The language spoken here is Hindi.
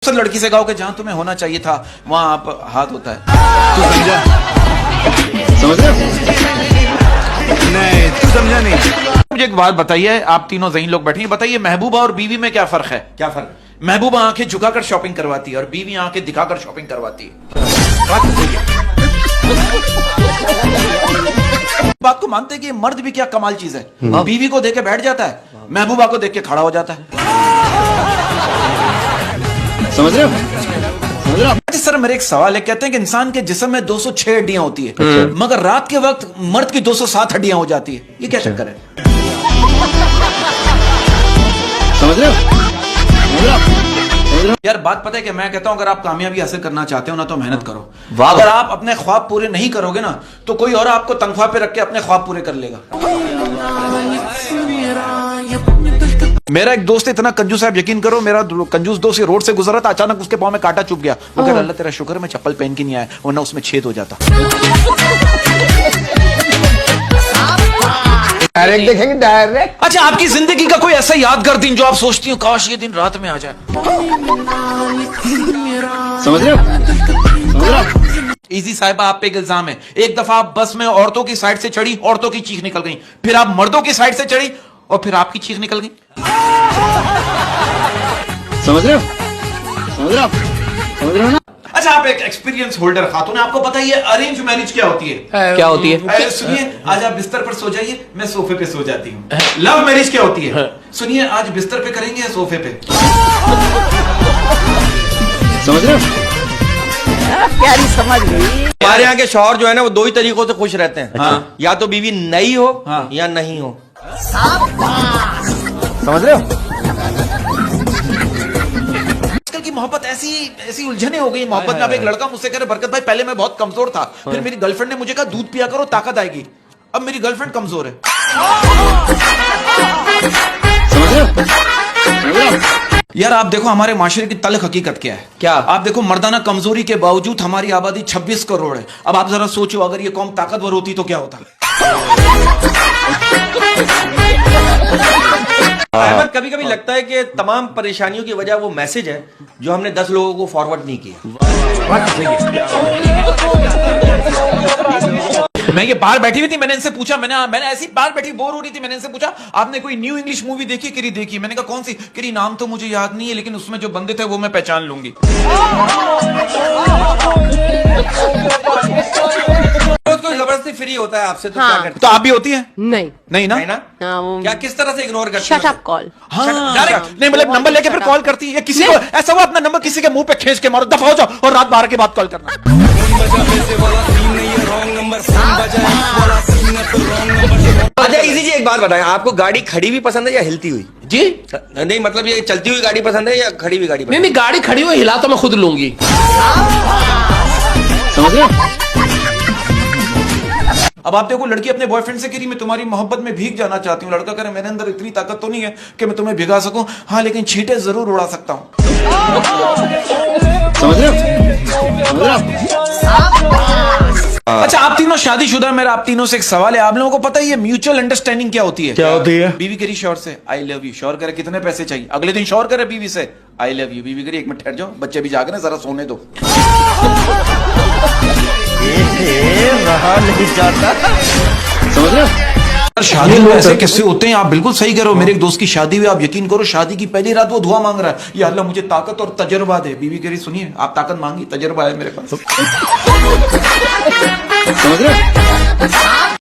सर लड़की से कहो कि जहां तुम्हें होना चाहिए था वहां आप हाथ होता है। तू समझा? समझ रहे? नहीं, तू समझा नहीं। मुझे एक बात बताइए, आप तीनों ज़हीन लोग बैठे हैं, बताइए महबूबा और बीवी में क्या फर्क है? क्या फर्क? महबूबा आंखें झुकाकर शॉपिंग करवाती है और बीवी आंखें दिखाकर शॉपिंग करवाती है। बात को मानते हैं कि मर्द भी क्या कमाल चीज है, बीवी को देख के बैठ जाता है, महबूबा को देख के खड़ा हो जाता है। समझ रहे हो? सर मेरे एक सवाल है, कहते हैं कि इंसान के जिस्म में 206 हड्डियां होती है, मगर रात के वक्त मर्द की 207 हड्डियां हो जाती है, ये क्या चक्कर है? समझ रहे हो? यार बात पता है कि मैं कहता हूं अगर आप कामयाबी हासिल करना चाहते हो ना तो मेहनत करो। अगर आप अपने ख्वाब पूरे नहीं करोगे ना तो कोई और आपको तनख्वाह पे रख के अपने ख्वाब पूरे कर लेगा। मेरा एक दोस्त इतना कंजूस है, आप यकीन करो, मेरा कंजूस दोस्त रोड से गुजरा था, अचानक उसके पांव में कांटा चुभ गया। वो कह रहा अल्लाह तेरा शुक्र मैं चप्पल पहन के नहीं आया, वरना उसमें छेद हो जाता। डायरेक्ट देखेंगे, डायरेक्ट। अच्छा, आपकी जिंदगी का कोई ऐसा यादगार दिन जो आप सोचती हो काश ये दिन रात में आ जाए? समझ रहे हो? समझ रहे हो? इजी साहिबा, आप पे एक इल्जाम है, एक दफा आप बस में औरतों की साइड से चढ़ी, औरतों की चीख निकल गई, फिर आप मर्दों की साइड से चढ़ी और फिर आपकी चीख निकल गई। समझ रहे हो? समझ रहे हो? समझ रहे हो ना? अच्छा, आप एक एक्सपीरियंस होल्डर खातून है, आपको पता ही है अरेंज मैरिज क्या होती है? क्या होती है? सुनिए, आज आप बिस्तर पर सो जाइए, मैं सोफे पे सो जाती हूँ। लव मैरिज क्या होती है? सुनिए, आज बिस्तर पे करेंगे या सोफे पे? समझ रहे हो? प्यारी समझ गई। हमारे यहाँ के शौहर जो है ना वो दो ही तरीकों से खुश रहते हैं। हाँ। या तो बीवी नई हो, हाँ। या नहीं हो। समझ रहे हो? आजकल की मोहब्बत ऐसी ऐसी उलझने हो गई मोहब्बत में। अब एक लड़का मुझसे कह रहा बरकत भाई पहले मैं बहुत कमजोर था, फिर मेरी गर्लफ्रेंड ने मुझे कहा दूध पिया करो ताकत आएगी, अब मेरी गर्लफ्रेंड कमजोर है। समझ रहे हो? समझ रहे हो? यार आप देखो हमारे माशरे की तल्ख हकीकत क्या है। क्या? आप देखो, मर्दाना कमजोरी के बावजूद हमारी आबादी 26 करोड़ है। अब आप जरा सोचो अगर ये कौम ताकतवर होती तो क्या होता। अहमद, कभी कभी लगता है कि तमाम परेशानियों की वजह वो मैसेज है जो हमने 10 लोगों को फॉरवर्ड नहीं किया। मैं ये बाहर बैठी हुई थी, मैंने इनसे पूछा, मैंने ऐसी बाहर बैठी बोर हो रही थी, मैंने इनसे पूछा आपने कोई न्यू इंग्लिश मूवी देखी? किरी देखी। मैंने कहा कौन सी? किरी नाम तो मुझे याद नहीं है लेकिन उसमें जो बंदे थे वो मैं पहचान लूंगी। कोई जबरदस्ती फ्री होता है आपसे तो हाँ। क्या करते? तो आप भी होती है? नहीं नहीं ना? है ना? हाँ, वो क्या किस तरह से इग्नोर करते शट अप कॉल। हाँ, डायरेक्ट? नहीं मतलब नंबर लेके फिर कॉल करती है, या किसी को ऐसा हुआ अपना नंबर किसी के मुंह पे खींच के मारो, दफा हो जाओ और रात 12 के बाद कॉल करना। अच्छा इसी जी एक बात बताएं, आपको गाड़ी खड़ी हुई पसंद है या हिलती हुई? जी नहीं मतलब ये चलती हुई गाड़ी पसंद है या खड़ी हुई गाड़ी पसंद नहीं, गाड़ी खड़ी हुई हिला तो मैं खुद लूंगी। समझ रहे हो? अब आप देखो, लड़की अपने बॉयफ्रेंड से कह रही मैं तुम्हारी मोहब्बत में भीग जाना चाहती हूँ, लड़का कह रहा मेरे अंदर इतनी ताकत तो नहीं है कि मैं तुम्हें भिगा सकूं, हाँ लेकिन छींटे जरूर उड़ा सकता हूँ। समझ रहे हो? समझ रहे हो? अच्छा, आप तीनों शादीशुदा, मेरा आप तीनों से एक सवाल है, आप लोगों को पता है ये म्यूचुअल अंडरस्टैंडिंग क्या होती है? क्या होती है? बीवी करी शौहर से आई लव यू, शौहर करे कितने पैसे चाहिए, अगले दिन शौहर करे बीवी से आई लव यू, बीवी करी एक मिनट ठहर जाओ बच्चे भी जाग रहे हैं जरा सोने दो। रहा नहीं जाता। समझ रहे हो? शादी में ऐसे किस्से होते हैं, आप बिल्कुल सही करो। मेरे एक दोस्त की शादी हुई, आप यकीन करो शादी की पहली रात वो दुआ मांग रहा है, या अल्लाह मुझे ताकत और तजर्बा दे। बीवी कह रही सुनिए आप ताकत मांगी, तजर्बा है मेरे पास। समझ रहे हो?